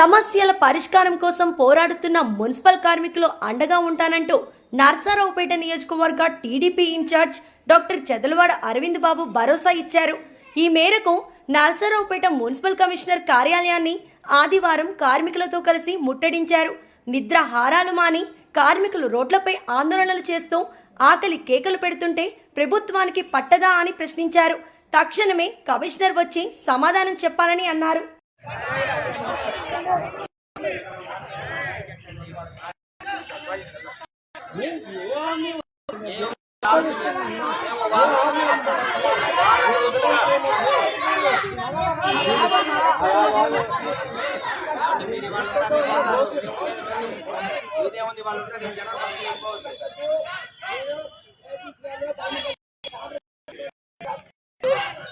సమస్యల పరిష్కారం కోసం పోరాడుతున్న మున్సిపల్ కార్మికులు అండగా ఉంటానంటూ నర్సారావుపేట నియోజకవర్గ TDP in-charge doctor Chedalavada Aravind Babu భరోసా ఇచ్చారు. ఈ మేరకు నర్సారావుపేట మున్సిపల్ కమిషనర్ కార్యాలయాన్ని ఆదివారం కార్మికులతో కలిసి ముట్టడించారు. నిద్రాహారాలు మాని కార్మికులు రోడ్లపై ఆందోళనలు చేస్తూ ఆకలి కేకలు పెడుతుంటే ప్రభుత్వానికి పట్టదా అని ప్రశ్నించారు. తక్షణమే కమిషనర్ వచ్చి సమాధానం చెప్పాలని అన్నారు. ఇదేముంది వాళ్ళు